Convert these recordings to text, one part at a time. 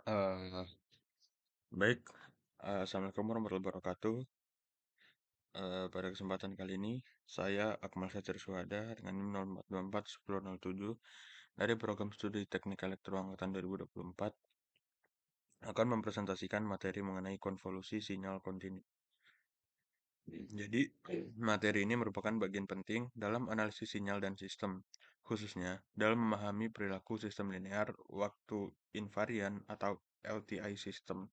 Eh, baik, Assalamualaikum warahmatullahi wabarakatuh. Pada kesempatan kali ini, saya Akmal Fajar Suhada dengan NIM 04241007 dari Program Studi Teknik Elektro Angkatan 2024 akan mempresentasikan materi mengenai konvolusi sinyal kontinu. Jadi, materi ini merupakan bagian penting dalam analisis sinyal dan sistem, khususnya dalam memahami perilaku sistem linear waktu invarian atau LTI system.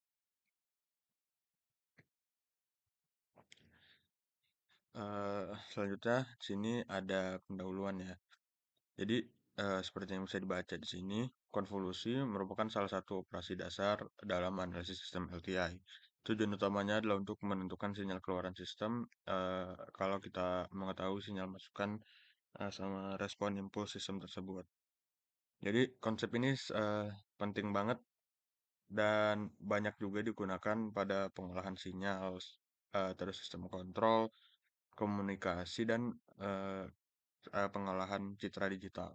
Selanjutnya di sini ada pendahuluan ya. Jadi, seperti yang bisa dibaca di sini, konvolusi merupakan salah satu operasi dasar dalam analisis sistem LTI. Tujuan utamanya adalah untuk menentukan sinyal keluaran sistem, kalau kita mengetahui sinyal masukan, sama respon impuls sistem tersebut. Jadi konsep ini penting banget dan banyak juga digunakan pada pengolahan sinyal, terus sistem kontrol, komunikasi, dan, eee pengolahan citra digital.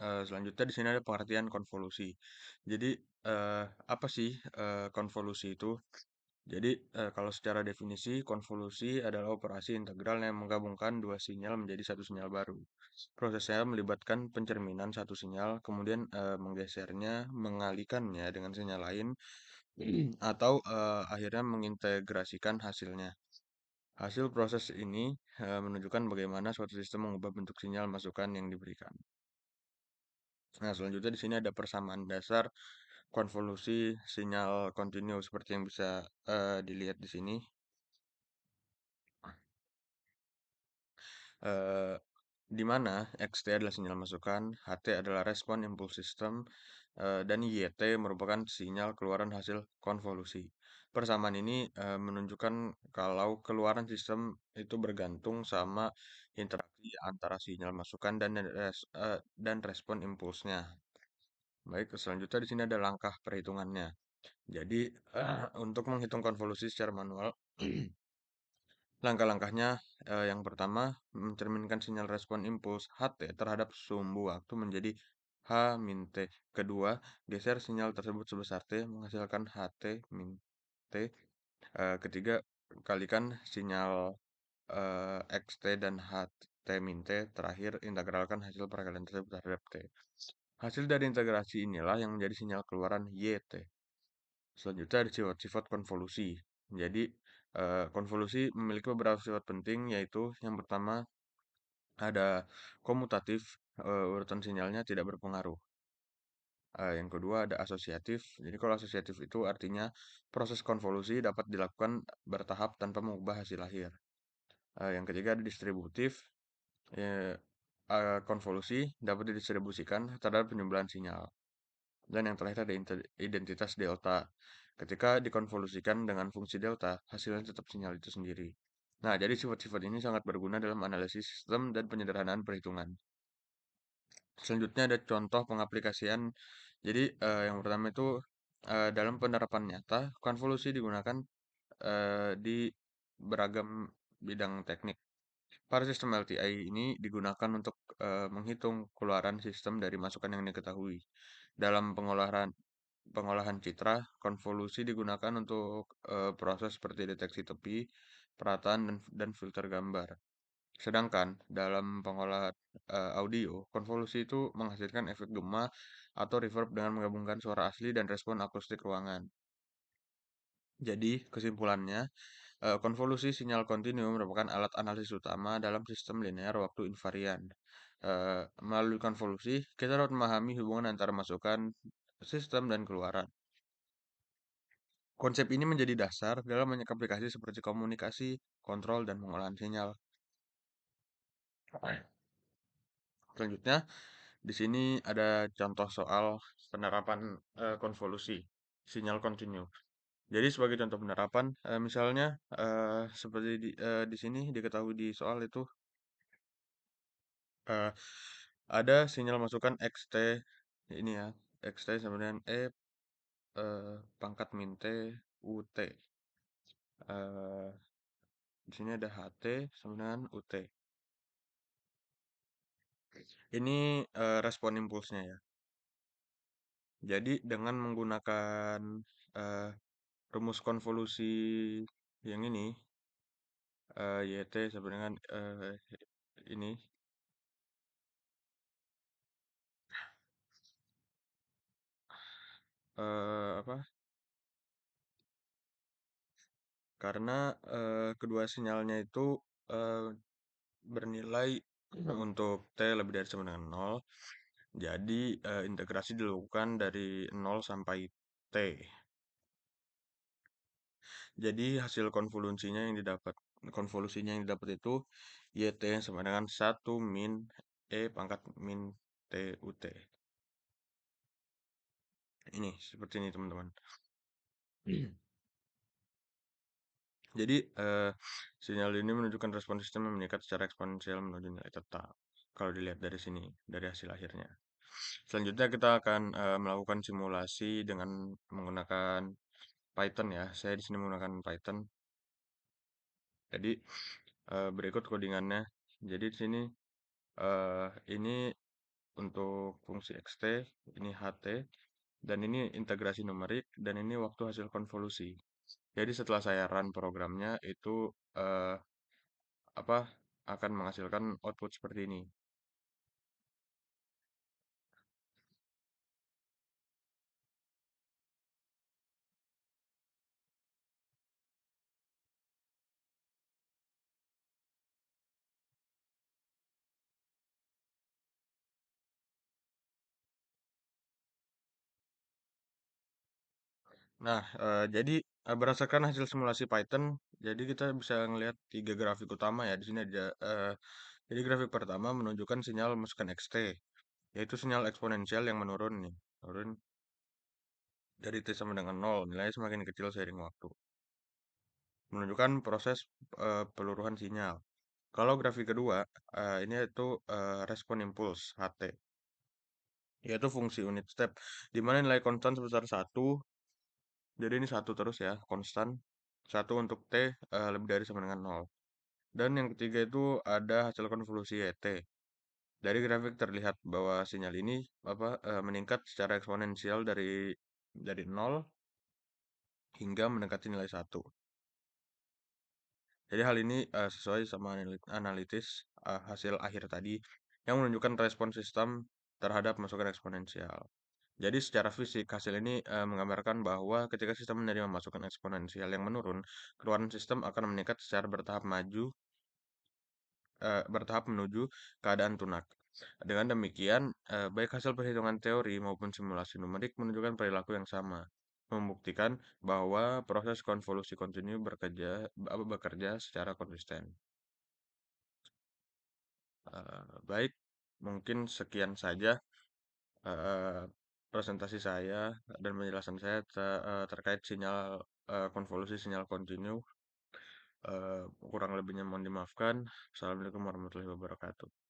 Selanjutnya di sini ada pengertian konvolusi. Jadi, apa sih, konvolusi itu? Jadi, kalau secara definisi, konvolusi adalah operasi integral yang menggabungkan dua sinyal menjadi satu sinyal baru. Prosesnya melibatkan pencerminan satu sinyal, kemudian, menggesernya, mengalihkannya dengan sinyal lain, atau, akhirnya mengintegrasikan hasilnya. Hasil proses ini, menunjukkan bagaimana suatu sistem mengubah bentuk sinyal masukan yang diberikan. Nah, selanjutnya di sini ada persamaan dasar konvolusi sinyal kontinu seperti yang bisa dilihat di sini. Eh, di mana XT adalah sinyal masukan, HT adalah respon impuls sistem, dan YT merupakan sinyal keluaran hasil konvolusi. Persamaan ini menunjukkan kalau keluaran sistem itu bergantung sama interaksi antara sinyal masukan dan respon impulsnya. Baik, selanjutnya di sini ada langkah perhitungannya. Jadi, untuk menghitung konvolusi secara manual, langkah-langkahnya yang pertama, mencerminkan sinyal respon impuls HT terhadap sumbu waktu menjadi H min T. Kedua, geser sinyal tersebut sebesar T menghasilkan HT min T. Ketiga, kalikan sinyal XT dan HT min T. Terakhir, integralkan hasil perkalian tersebut terhadap T. Hasil dari integrasi inilah yang menjadi sinyal keluaran YT. Selanjutnya ada sifat-sifat konvolusi. Jadi, konvolusi memiliki beberapa sifat penting, yaitu yang pertama ada komutatif, urutan sinyalnya tidak berpengaruh. Yang kedua ada asosiatif. Jadi kalau asosiatif itu artinya proses konvolusi dapat dilakukan bertahap tanpa mengubah hasil akhir. Yang ketiga ada distributif. Eee konvolusi dapat didistribusikan terhadap penjumlahan sinyal. Dan yang terakhir ada identitas delta. Ketika dikonvolusikan dengan fungsi delta, hasilnya tetap sinyal itu sendiri. Nah, jadi sifat-sifat ini sangat berguna dalam analisis sistem dan penyederhanaan perhitungan. Selanjutnya ada contoh pengaplikasian. Jadi, yang pertama itu dalam penerapan nyata, konvolusi digunakan di beragam bidang teknik. Pada sistem LTI ini digunakan untuk menghitung keluaran sistem dari masukan yang diketahui. Dalam pengolahan citra, konvolusi digunakan untuk proses seperti deteksi tepi, perataan, dan filter gambar. Sedangkan dalam pengolahan audio, konvolusi itu menghasilkan efek gema atau reverb dengan menggabungkan suara asli dan respon akustik ruangan. Jadi, kesimpulannya, konvolusi sinyal kontinu merupakan alat analisis utama dalam sistem linear waktu invarian. Melalui konvolusi, kita dapat memahami hubungan antara masukan, sistem, dan keluaran. Konsep ini menjadi dasar dalam banyak aplikasi seperti komunikasi, kontrol, dan pengolahan sinyal. Selanjutnya, di sini ada contoh soal penerapan konvolusi sinyal kontinu. Jadi sebagai contoh penerapan, misalnya seperti di sini diketahui di soal itu eh, ada sinyal masukan XT ini ya, XT sama dengan pangkat min T UT. Eh, di sini ada HT sama dengan UT. Ini respon impulsnya ya. Jadi dengan menggunakan eh, rumus konvolusi yang ini, YT sama dengan ini, apa? Karena kedua sinyalnya itu eh, bernilai untuk T lebih dari sama dengan nol. Jadi integrasi dilakukan dari nol sampai T. Jadi hasil konvolusinya yang didapat itu YT yang sama dengan 1 min E pangkat min T UT. Ini seperti ini teman-teman. Jadi sinyal ini menunjukkan respon sistem yang meningkat secara eksponensial menuju nilai tetap. Kalau dilihat dari sini, dari hasil akhirnya. Selanjutnya kita akan melakukan simulasi dengan menggunakan Python ya. Saya di sini menggunakan Python. Jadi berikut codingannya. Jadi di sini eh, ini untuk fungsi xt, ini ht, dan ini integrasi numerik, dan ini waktu hasil konvolusi. Jadi setelah saya run programnya itu eh, apa akan menghasilkan output seperti ini. Nah, jadi berdasarkan hasil simulasi Python, jadi kita bisa ngelihat tiga grafik utama ya. Di sini ada, jadi grafik pertama menunjukkan sinyal masukan xt, yaitu sinyal eksponensial yang menurun nih, turun dari t sama dengan nol, nilainya semakin kecil seiring waktu, menunjukkan proses peluruhan sinyal. Kalau grafik kedua, ini itu respon impuls HT, yaitu fungsi unit step, di mana nilai konstan sebesar satu. Jadi ini satu terus ya, konstan. Satu untuk T lebih dari sama dengan nol. Dan yang ketiga itu ada hasil konvolusi YT. Dari grafik terlihat bahwa sinyal ini meningkat secara eksponensial dari nol hingga mendekati nilai satu. Jadi hal ini sesuai sama analitis hasil akhir tadi yang menunjukkan respon sistem terhadap masukan eksponensial. Jadi secara fisik hasil ini menggambarkan bahwa ketika sistem menerima masukan eksponensial yang menurun, keluaran sistem akan meningkat secara bertahap menuju keadaan tunak. Dengan demikian, baik hasil perhitungan teori maupun simulasi numerik menunjukkan perilaku yang sama, membuktikan bahwa proses konvolusi kontinu bekerja secara konsisten. Baik, mungkin sekian saja eh, presentasi saya dan penjelasan saya terkait konvolusi sinyal kontinu. Kurang lebihnya mohon dimaafkan. Assalamualaikum warahmatullahi wabarakatuh.